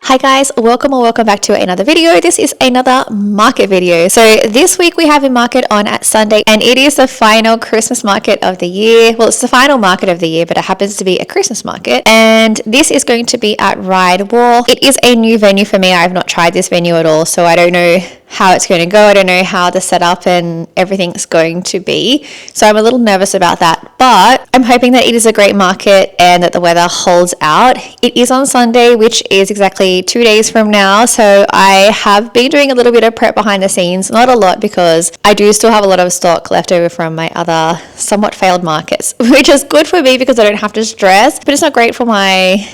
Hi guys, welcome or welcome back to another video. This is another market video. So this week we have a market on at Sunday and it is the final Christmas market of the year. Well, it's the final market of the year, but it happens to be a Christmas market. And this is going to be at Ride Wall. It is a new venue for me. I've not tried this venue at all, so I don't know how it's going to go. I don't know how the setup and everything's going to be. So I'm a little nervous about that, but I'm hoping that it is a great market and that the weather holds out. It is on Sunday, which is exactly 2 days from now. So I have been doing a little bit of prep behind the scenes, not a lot because I do still have a lot of stock left over from my other somewhat failed markets, which is good for me because I don't have to stress, but it's not great for my,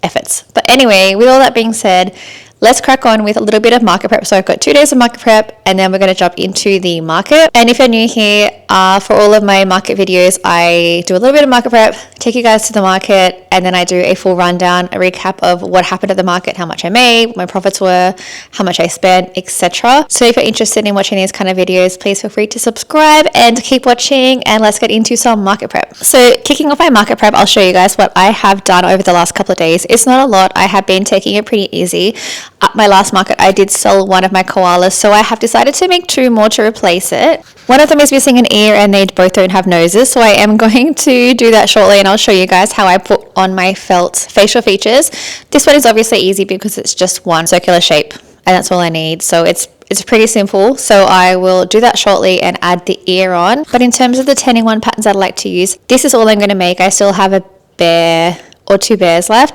efforts. But anyway, with all that being said, let's crack on with a little bit of market prep. So I've got 2 days of market prep and then we're going to jump into the market. And if you're new here, for all of my market videos, I do a little bit of market prep, take you guys to the market, and then I do a full rundown, a recap of what happened at the market, how much I made, what my profits were, how much I spent, etc. So if you're interested in watching these kind of videos, please feel free to subscribe and keep watching, and let's get into some market prep. So kicking off my market prep, I'll show you guys what I have done over the last couple of days. It's not a lot. I have been taking it pretty easy. At my last market, I did sell one of my koalas, so I have decided to make 2 more to replace it. One of them is missing an ear and they both don't have noses, so I am going to do that shortly and I'll show you guys how I put on my felt facial features. This one is obviously easy because it's just one circular shape and that's all I need, so it's pretty simple. So I will do that shortly and add the ear on. But in terms of the 10-in-1 patterns I'd like to use, this is all I'm going to make. I still have a bear or 2 bears left,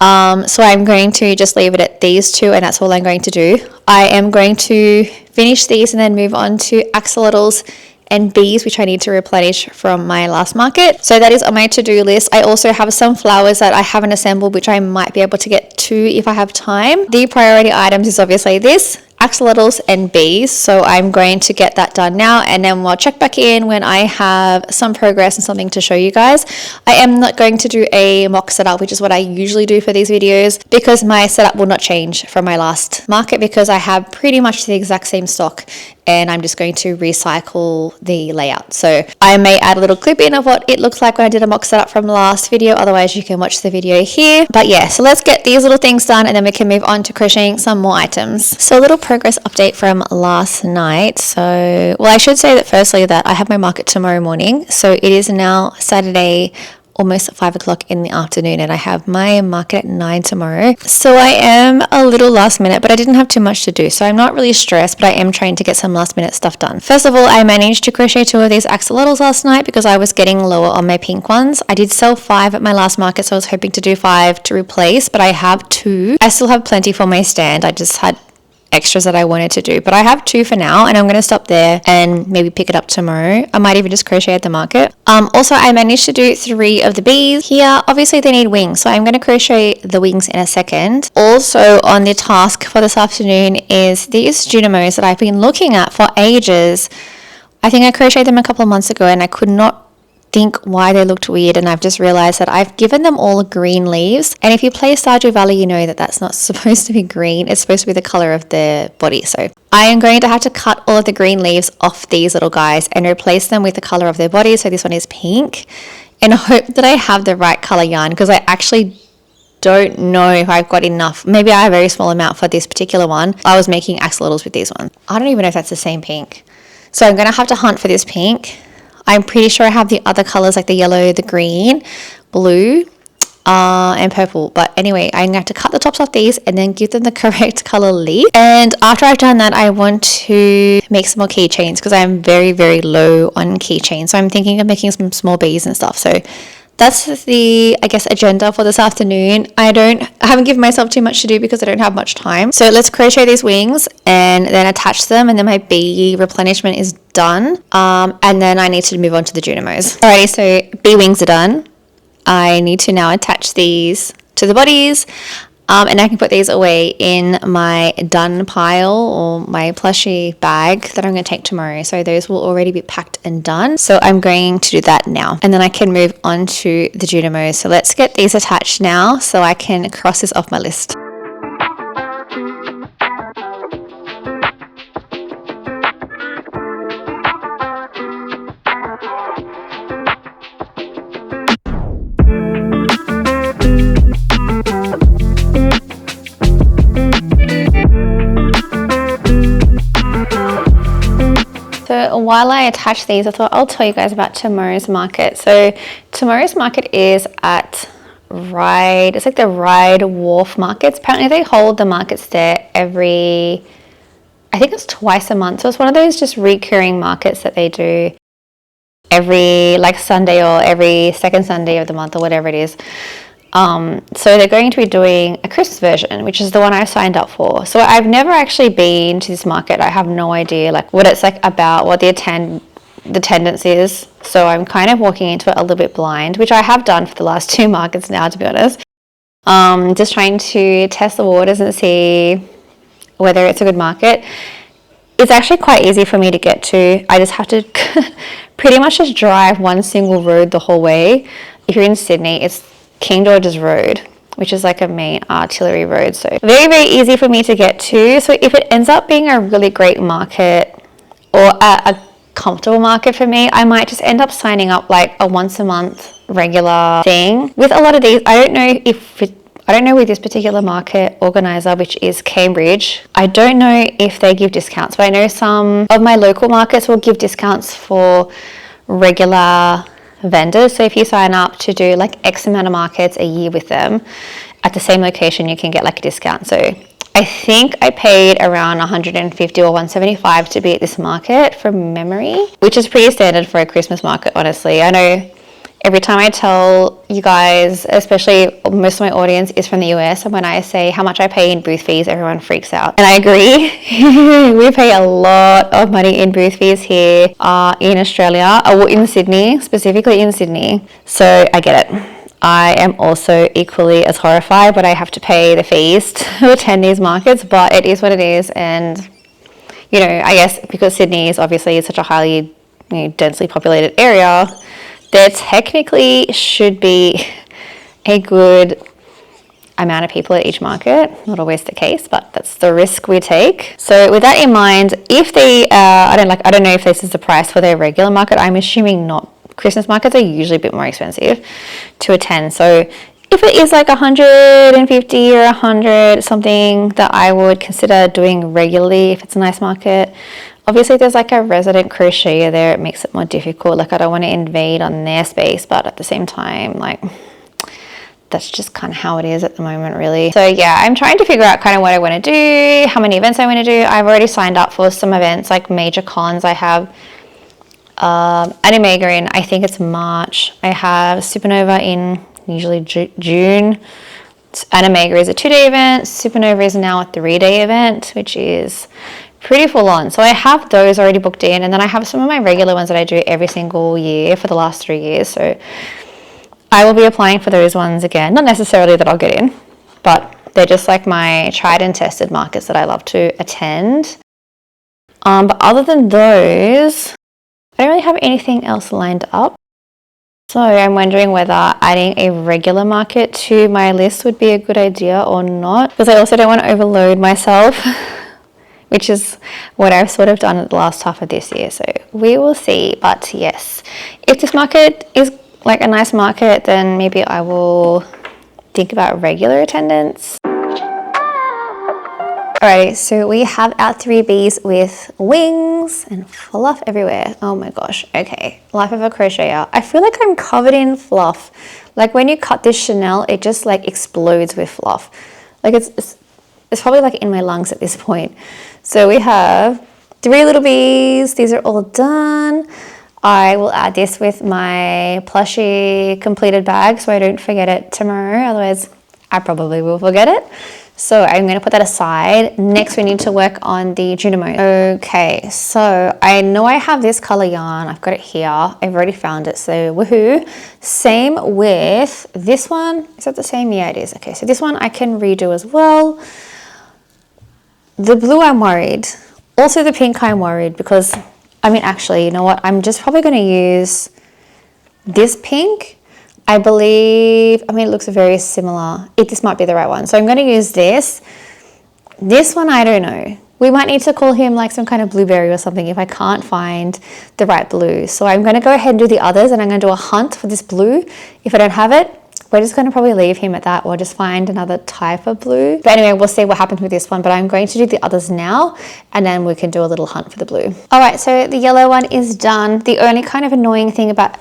so I'm going to just leave it at these 2 and that's all I'm going to do. I am going to finish these and then move on to axolotls and bees, which I need to replenish from my last market. So that is on my to-do list. I also have some flowers that I haven't assembled, which I might be able to get to if I have time. The priority items is obviously this, axolotls and bees, so I'm going to get that done now and then we'll check back in when I have some progress and something to show you guys. I am not going to do a mock setup, which is what I usually do for these videos, because my setup will not change from my last market because I have pretty much the exact same stock and I'm just going to recycle the layout. So I may add a little clip in of what it looks like when I did a mock setup from the last video, otherwise you can watch the video here. But yeah, so let's get these little things done and then we can move on to crocheting some more items. So a little progress update from last night. So, well, I should say that firstly that I have my market tomorrow morning. So it is now Saturday, almost 5 o'clock in the afternoon, and I have my market at 9 tomorrow. So I am a little last minute, but I didn't have too much to do, so I'm not really stressed, but I am trying to get some last minute stuff done. First of all, I managed to crochet 2 of these axolotls last night because I was getting lower on my pink ones. I did sell 5 at my last market, so I was hoping to do 5 to replace, but I have 2. I still have plenty for my stand. I just had extras that I wanted to do, but I have 2 for now and I'm going to stop there and maybe pick it up tomorrow. I might even just crochet at the market. Also, I managed to do 3 of the bees here. Obviously they need wings, so I'm going to crochet the wings in a second. Also on the task for this afternoon is these Junimos that I've been looking at for ages. I think I crocheted them a couple of months ago and I could not think why they looked weird, and I've just realized that I've given them all green leaves, and if you play Stardew Valley you know that that's not supposed to be green. It's supposed to be the color of their body. So I am going to have to cut all of the green leaves off these little guys and replace them with the color of their body. So this one is pink, and hope that I have the right color yarn because I actually don't know if I've got enough. Maybe I have a very small amount for this particular one. I was making axolotls with these ones. I don't even know if that's the same pink, so I'm going to have to hunt for this pink. I'm pretty sure I have the other colors like the yellow, the green, blue, and purple. But anyway, I'm going to have to cut the tops off these and then give them the correct color leaf. And after I've done that, I want to make some more keychains because I'm very, very low on keychains. So I'm thinking of making some small bees and stuff. So that's the, I guess, agenda for this afternoon. I haven't given myself too much to do because I don't have much time. So let's crochet these wings and then attach them, and then my bee replenishment is done. And then I need to move on to the Junimos. Alrighty, so bee wings are done. I need to now attach these to the bodies. And I can put these away in my done pile or my plushie bag that I'm going to take tomorrow. So those will already be packed and done. So I'm going to do that now. And then I can move on to the Junimos. So let's get these attached now so I can cross this off my list. while I attach these, I thought I'll tell you guys about tomorrow's market. So tomorrow's market is at Ryde. It's like the Ryde Wharf Markets. Apparently they hold the markets there every, I think it's twice a month. So it's one of those just recurring markets that they do every like Sunday or every second Sunday of the month or whatever it is. So they're going to be doing a Christmas version, which is the one I signed up for. So I've never actually been to this market. I have no idea like what it's like about, what the attendance is. So I'm kind of walking into it a little bit blind, which I have done for the last 2 markets now, to be honest. Just trying to test the waters and see whether it's a good market. It's actually quite easy for me to get to. I just have to pretty much just drive one single road the whole way. If you're in Sydney, it's King George's Road, which is like a main artillery road. So very, very easy for me to get to. So if it ends up being a really great market or a comfortable market for me, I might just end up signing up like a once a month regular thing. With a lot of these, I don't know with this particular market organizer, which is Cambridge, I don't know if they give discounts, but I know some of my local markets will give discounts for regular vendors. So if you sign up to do like X amount of markets a year with them at the same location, you can get like a discount. So I think I paid around 150 or 175 to be at this market from memory, which is pretty standard for a Christmas market, honestly. I know every time I tell you guys, especially most of my audience is from the US, and when I say how much I pay in booth fees, everyone freaks out. And I agree. We pay a lot of money in booth fees here in Australia, or in Sydney, specifically in Sydney. So I get it. I am also equally as horrified, but I have to pay the fees to attend these markets, but it is what it is. And, you know, I guess because Sydney is obviously such a highly, densely populated area, there technically should be a good amount of people at each market. Not always the case, but that's the risk we take. So with that in mind, if they, I don't know if this is the price for their regular market. I'm assuming not. Christmas markets are usually a bit more expensive to attend. So if it is like 150 or 100 something that I would consider doing regularly if it's a nice market. Obviously, there's like a resident crocheter there. It makes it more difficult. Like I don't want to invade on their space, but at the same time, like that's just kind of how it is at the moment, really. So yeah, I'm trying to figure out kind of what I want to do, how many events I want to do. I've already signed up for some events, like major cons. I have Animega in, I think it's March. I have Supernova in usually June. Animega is a 2-day event. Supernova is now a 3-day event, which is pretty full on. So I have those already booked in, and then I have some of my regular ones that I do every single year for the last 3 years. So I will be applying for those ones again. Not necessarily that I'll get in, but they're just like my tried and tested markets that I love to attend. But other than those, I don't really have anything else lined up. So I'm wondering whether adding a regular market to my list would be a good idea or not, because I also don't want to overload myself, which is what I've sort of done at the last half of this year. So we will see. But yes, if this market is like a nice market, then maybe I will think about regular attendance. Alrighty, so we have our 3 bees with wings and fluff everywhere. Oh my gosh, okay. Life of a crocheter. I feel like I'm covered in fluff. Like when you cut this Chanel, it just like explodes with fluff. Like it's probably like in my lungs at this point. So we have 3 little bees. These are all done. I will add this with my plushie completed bag so I don't forget it tomorrow. Otherwise, I probably will forget it. So I'm going to put that aside. Next, we need to work on the Junimo. Okay, so I know I have this color yarn. I've got it here. I've already found it, so woohoo. Same with this one. Is that the same? Yeah, it is. Okay, so this one I can redo as well. The blue I'm worried. Also the pink I'm worried because, I mean, actually, you know what? I'm just probably going to use this pink. I believe, I mean, it looks very similar. This might be the right one. So I'm going to use this. This one, I don't know. We might need to call him like some kind of blueberry or something if I can't find the right blue. So I'm going to go ahead and do the others, and I'm going to do a hunt for this blue. If I don't have it, we're just going to probably leave him at that or just find another type of blue. But anyway, we'll see what happens with this one, but I'm going to do the others now and then we can do a little hunt for the blue. All right, so the yellow one is done. The only kind of annoying thing about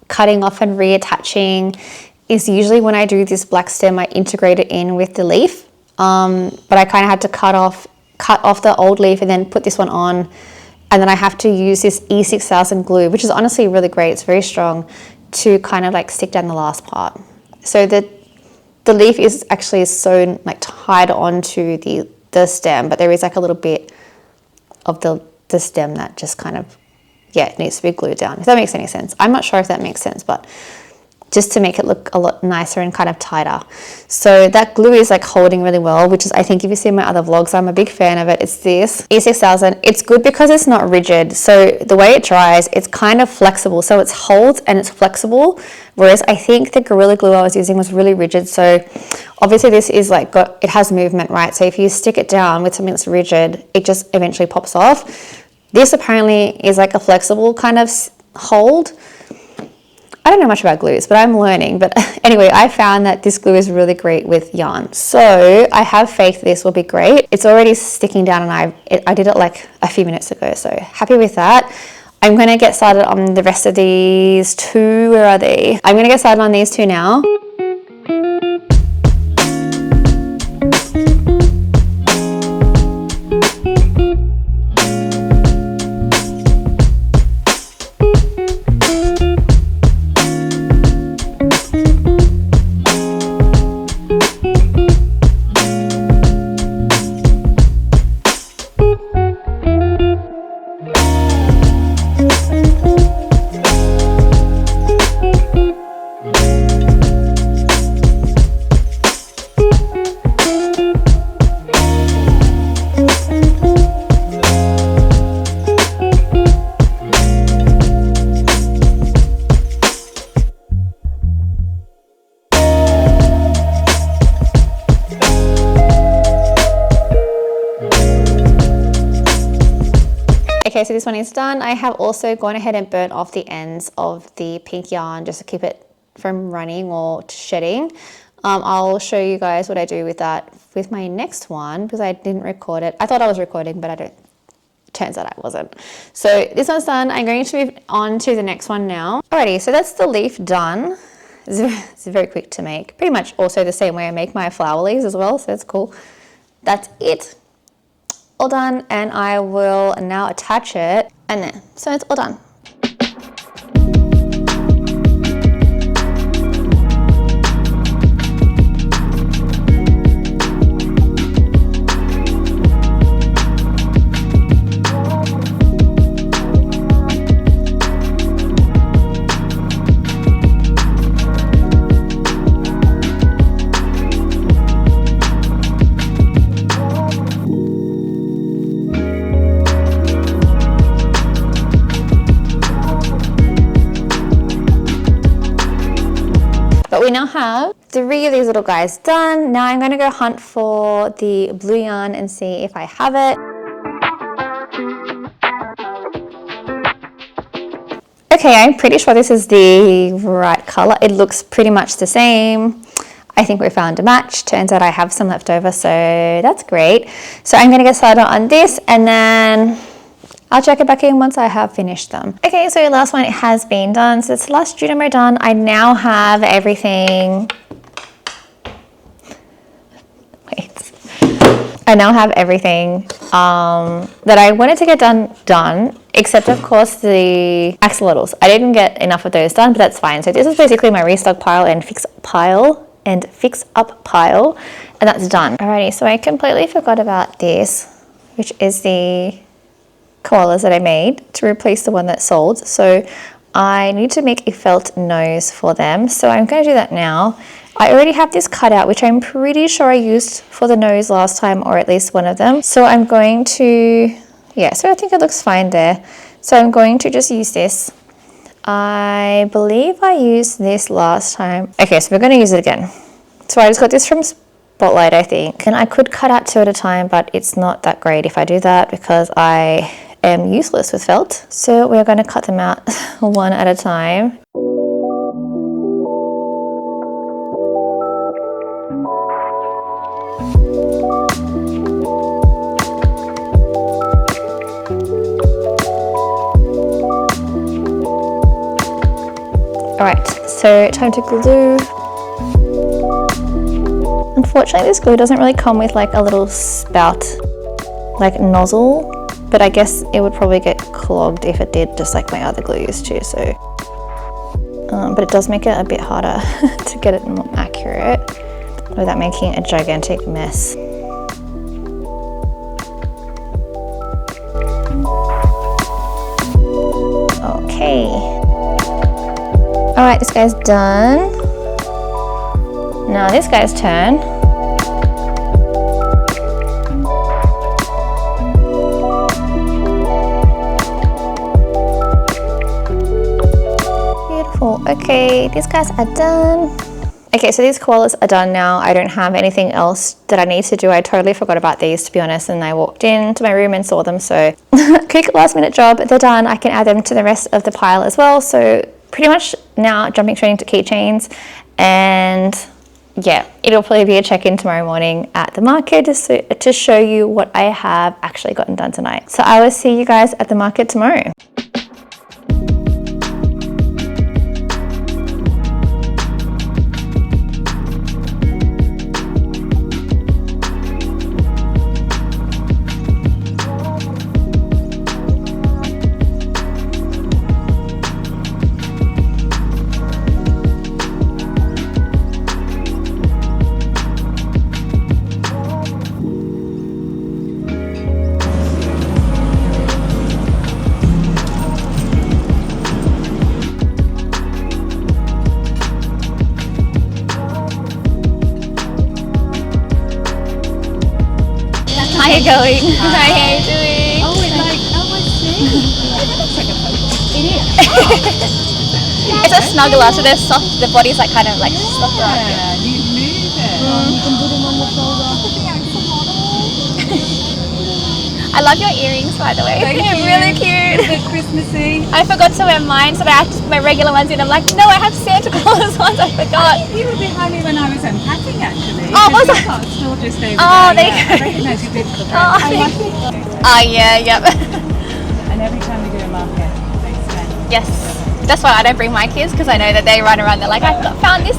cutting off and reattaching is usually when I do this black stem, I integrate it in with the leaf. But I kind of had to cut off the old leaf and then put this one on. And then I have to use this E6000 glue, which is honestly really great. It's very strong, to kind of like stick down the last part. So the leaf is actually sewn like tied onto the stem, but there is like a little bit of the stem that just kind of, yeah, it needs to be glued down. If that makes any sense. I'm not sure if that makes sense, but just to make it look a lot nicer and kind of tighter. So that glue is like holding really well, which is, I think if you see my other vlogs, I'm a big fan of it. It's this E6000. It's good because it's not rigid. So the way it dries, it's kind of flexible. So it holds and it's flexible. Whereas I think the Gorilla Glue I was using was really rigid. So obviously this is like it has movement, right? So if you stick it down with something that's rigid, it just eventually pops off. This apparently is like a flexible kind of hold. I don't know much about glues, but I'm learning. But anyway, I found that this glue is really great with yarn. So I have faith this will be great. It's already sticking down and I did it like a few minutes ago. So happy with that. I'm going to get started on the rest of these two. Where are they? I'm going to get started on these two now. Okay, so this one is done. I have also gone ahead and burnt off the ends of the pink yarn just to keep it from running or shedding. I'll show you guys what I do with that with my next one because I didn't record it. I thought I was recording, but I don't. Turns out I wasn't. So this one's done. I'm going to move on to the next one now. Alrighty, so that's the leaf done. It's very quick to make. Pretty much also the same way I make my flower leaves as well, so that's cool. That's it. All done, and I will now attach it, and then, so it's all done. But we now have 3 of these little guys done. Now I'm going to go hunt for the blue yarn and see if I have it. Okay, I'm pretty sure this is the right color. It looks pretty much the same. I think we found a match. Turns out I have some left over, so that's great. So I'm going to get started on this and then I'll check it back in once I have finished them. Okay, so last one has been done. So it's the last Juniper done. I now have everything. Wait. I now have everything that I wanted to get done, except of course the axolotls. I didn't get enough of those done, but that's fine. So this is basically my restock pile and fix up pile, and that's done. Alrighty, so I completely forgot about this, which is the koalas that I made to replace the one that sold. So I need to make a felt nose for them. So I'm going to do that now. I already have this cut out, which I'm pretty sure I used for the nose last time, or at least one of them. So I'm going to, yeah, so I think it looks fine there. So I'm going to just use this. I believe I used this last time. Okay, so we're going to use it again. So I just got this from Spotlight, I think. And I could cut out 2 at a time, but it's not that great if I do that because I am useless with felt. So we're going to cut them out 1 at a time. Alright, so time to glue. Unfortunately, this glue doesn't really come with like a little spout, like nozzle, but I guess it would probably get clogged if it did, just like my other glue used to, so. But it does make it a bit harder to get it more accurate without making a gigantic mess. Okay. Alright, this guy's done. Now this guy's turn. Beautiful. Okay, these guys are done. Okay, so these koalas are done now. I don't have anything else that I need to do. I totally forgot about these, to be honest, and I walked into my room and saw them, so quick last minute job. They're done. I can add them to the rest of the pile as well. So pretty much now jumping straight into keychains, and yeah, it'll probably be a check-in tomorrow morning at the market to show you what I have actually gotten done tonight. So I will see you guys at the market tomorrow. How are you going? How are you doing? Oh, it's like, oh, I see. That's like a post. It is. It's a snuggler, so they're soft. The body's like kind of like soft around you. Yeah, you move it. You can put them on the shoulder. I love your earrings, by the way. Thank They're you. really cute. A bit Christmassy. I forgot to wear mine, so I had to put my regular ones in. I'm like, no, I have Santa Claus ones. I forgot. You were behind me when I was unpacking, actually. Oh, was I? I? Got a store just over Oh, there. there you Yeah, go. I recognise you did for the Oh, press. Oh, yeah, yep. And every time we do a market, they spend. Yes. That's why I don't bring my kids, because I know that they run around. They're like, I found this.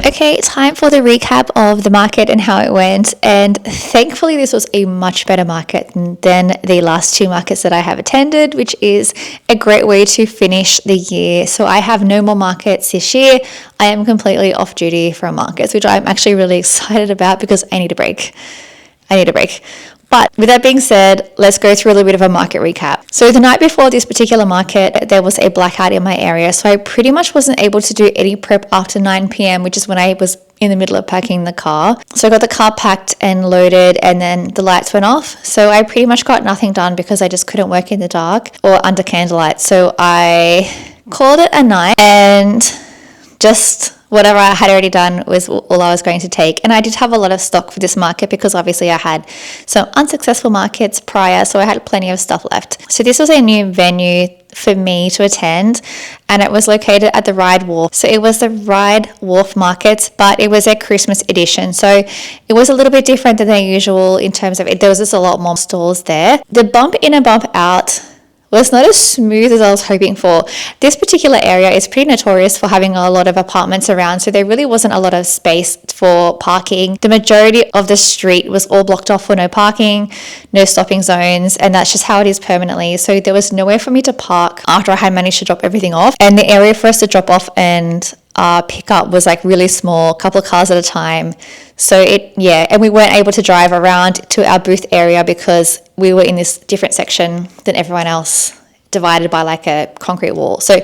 Okay, time for the recap of the market and how it went. And thankfully, this was a much better market than the last two markets that I have attended, which is a great way to finish the year. So I have no more markets this year. I am completely off duty from markets, which I'm actually really excited about because I need a break. But with that being said, let's go through a little bit of a market recap. So the night before this particular market, there was a blackout in my area. So I pretty much wasn't able to do any prep after 9 p.m, which is when I was in the middle of packing the car. So I got the car packed and loaded, and then the lights went off. So I pretty much got nothing done because I just couldn't work in the dark or under candlelight. So I called it a night and just whatever I had already done was all I was going to take. And I did have a lot of stock for this market because obviously I had some unsuccessful markets prior, so I had plenty of stuff left. So this was a new venue for me to attend, and it was located at the Ryde Wharf. So it was the Ryde Wharf Market, but it was a Christmas edition. So it was a little bit different than the usual in terms of it. There was just a lot more stalls there. The bump in and bump out was not as smooth as I was hoping for. This particular area is pretty notorious for having a lot of apartments around, so there really wasn't a lot of space for parking. The majority of the street was all blocked off for no parking, no stopping zones, and that's just how it is permanently. So there was nowhere for me to park after I had managed to drop everything off, and the area for us to drop off and pickup was like really small, a couple of cars at a time. So and we weren't able to drive around to our booth area because we were in this different section than everyone else, divided by like a concrete wall. So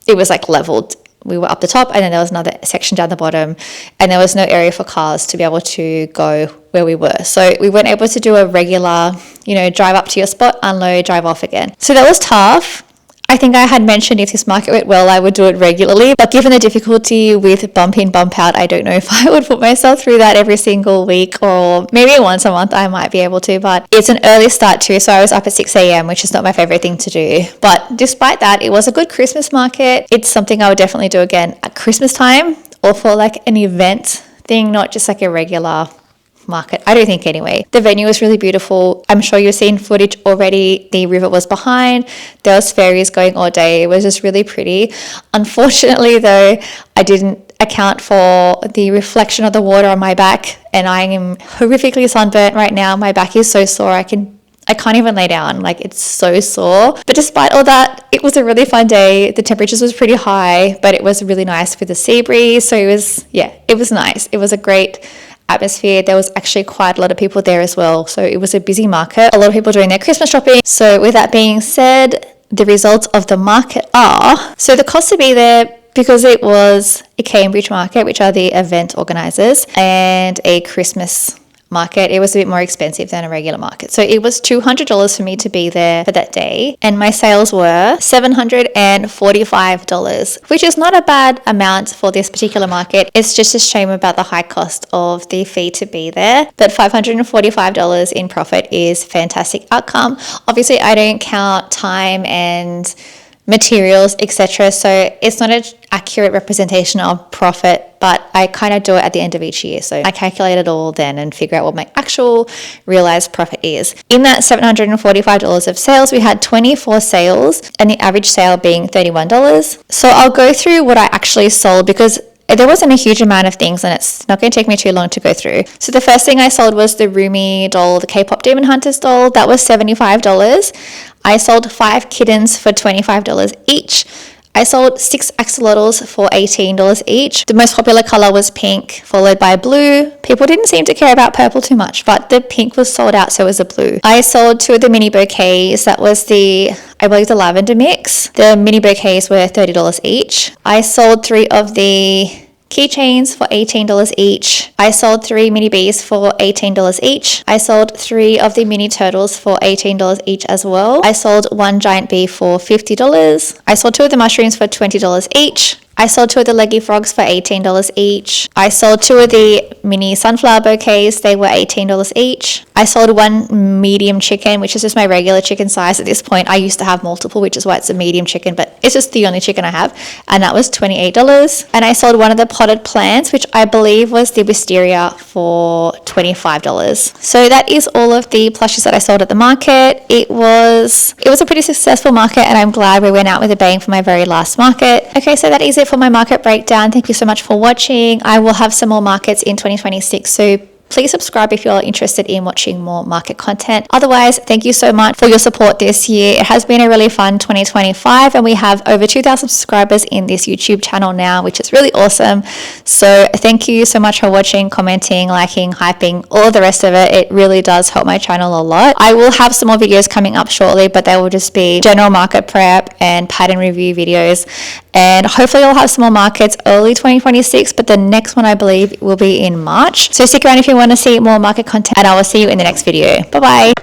it was like leveled. We were up the top, and then there was another section down the bottom, and there was no area for cars to be able to go where we were. So we weren't able to do a regular, drive up to your spot, unload, drive off again. So that was tough. I think I had mentioned if this market went well, I would do it regularly. But given the difficulty with bump in, bump out, I don't know if I would put myself through that every single week, or maybe once a month I might be able to. But it's an early start too, so I was up at 6 a.m, which is not my favorite thing to do. But despite that, it was a good Christmas market. It's something I would definitely do again at Christmas time, or for like an event thing, not just like a regular market, I don't think anyway. The venue was really beautiful. I'm sure you've seen footage already. The river was behind. There was ferries going all day. It was just really pretty. Unfortunately though, I didn't account for the reflection of the water on my back, and I am horrifically sunburnt right now. My back is so sore. I can't even lay down, like it's so sore. But despite all that, it was a really fun day. The temperatures was pretty high, but it was really nice with the sea breeze. So it was nice. It was a great atmosphere. There was actually quite a lot of people there as well. So it was a busy market. A lot of people doing their Christmas shopping. So with that being said, the results of the market are, so the cost to be there, because it was a Cambridge market, which are the event organisers, and a Christmas market, it was a bit more expensive than a regular market. So it was $200 for me to be there for that day, and my sales were $745, which is not a bad amount for this particular market. It's just a shame about the high cost of the fee to be there, but $545 in profit is fantastic outcome. Obviously I don't count time and materials, etc. So it's not an accurate representation of profit, but I kind of do it at the end of each year. So I calculate it all then and figure out what my actual realized profit is. In that $745 of sales, we had 24 sales, and the average sale being $31. So I'll go through what I actually sold, because there wasn't a huge amount of things, and it's not going to take me too long to go through. So the first thing I sold was the Rumi doll, the K-pop Demon Hunters doll. That was $75. I sold 5 kittens for $25 each. I sold 6 axolotls for $18 each. The most popular color was pink, followed by blue. People didn't seem to care about purple too much, but the pink was sold out, so was the blue. I sold 2 of the mini bouquets. That was I believe the lavender mix. The mini bouquets were $30 each. I sold 3 of the keychains for $18 each. I sold 3 mini bees for $18 each. I sold 3 of the mini turtles for $18 each as well. I sold 1 giant bee for $50. I sold 2 of the mushrooms for $20 each. I sold 2 of the leggy frogs for $18 each. I sold 2 of the mini sunflower bouquets. They were $18 each. I sold 1 medium chicken, which is just my regular chicken size at this point. I used to have multiple, which is why it's a medium chicken, but it's just the only chicken I have. And that was $28. And I sold 1 of the potted plants, which I believe was the wisteria, for $25. So that is all of the plushies that I sold at the market. It was a pretty successful market, and I'm glad we went out with a bang for my very last market. Okay, so that is it for my market breakdown. Thank you so much for watching. I will have some more markets in 2026, so please subscribe if you're interested in watching more market content. Otherwise, thank you so much for your support this year. It has been a really fun 2025, and we have over 2,000 subscribers in this YouTube channel now, which is really awesome. So thank you so much for watching, commenting, liking, hyping, all the rest of it. It really does help my channel a lot. I will have some more videos coming up shortly, but they will just be general market prep and pattern review videos. And hopefully I'll have some more markets early 2026, but the next one I believe will be in March. So stick around if you want to see more market content, and I will see you in the next video. Bye bye.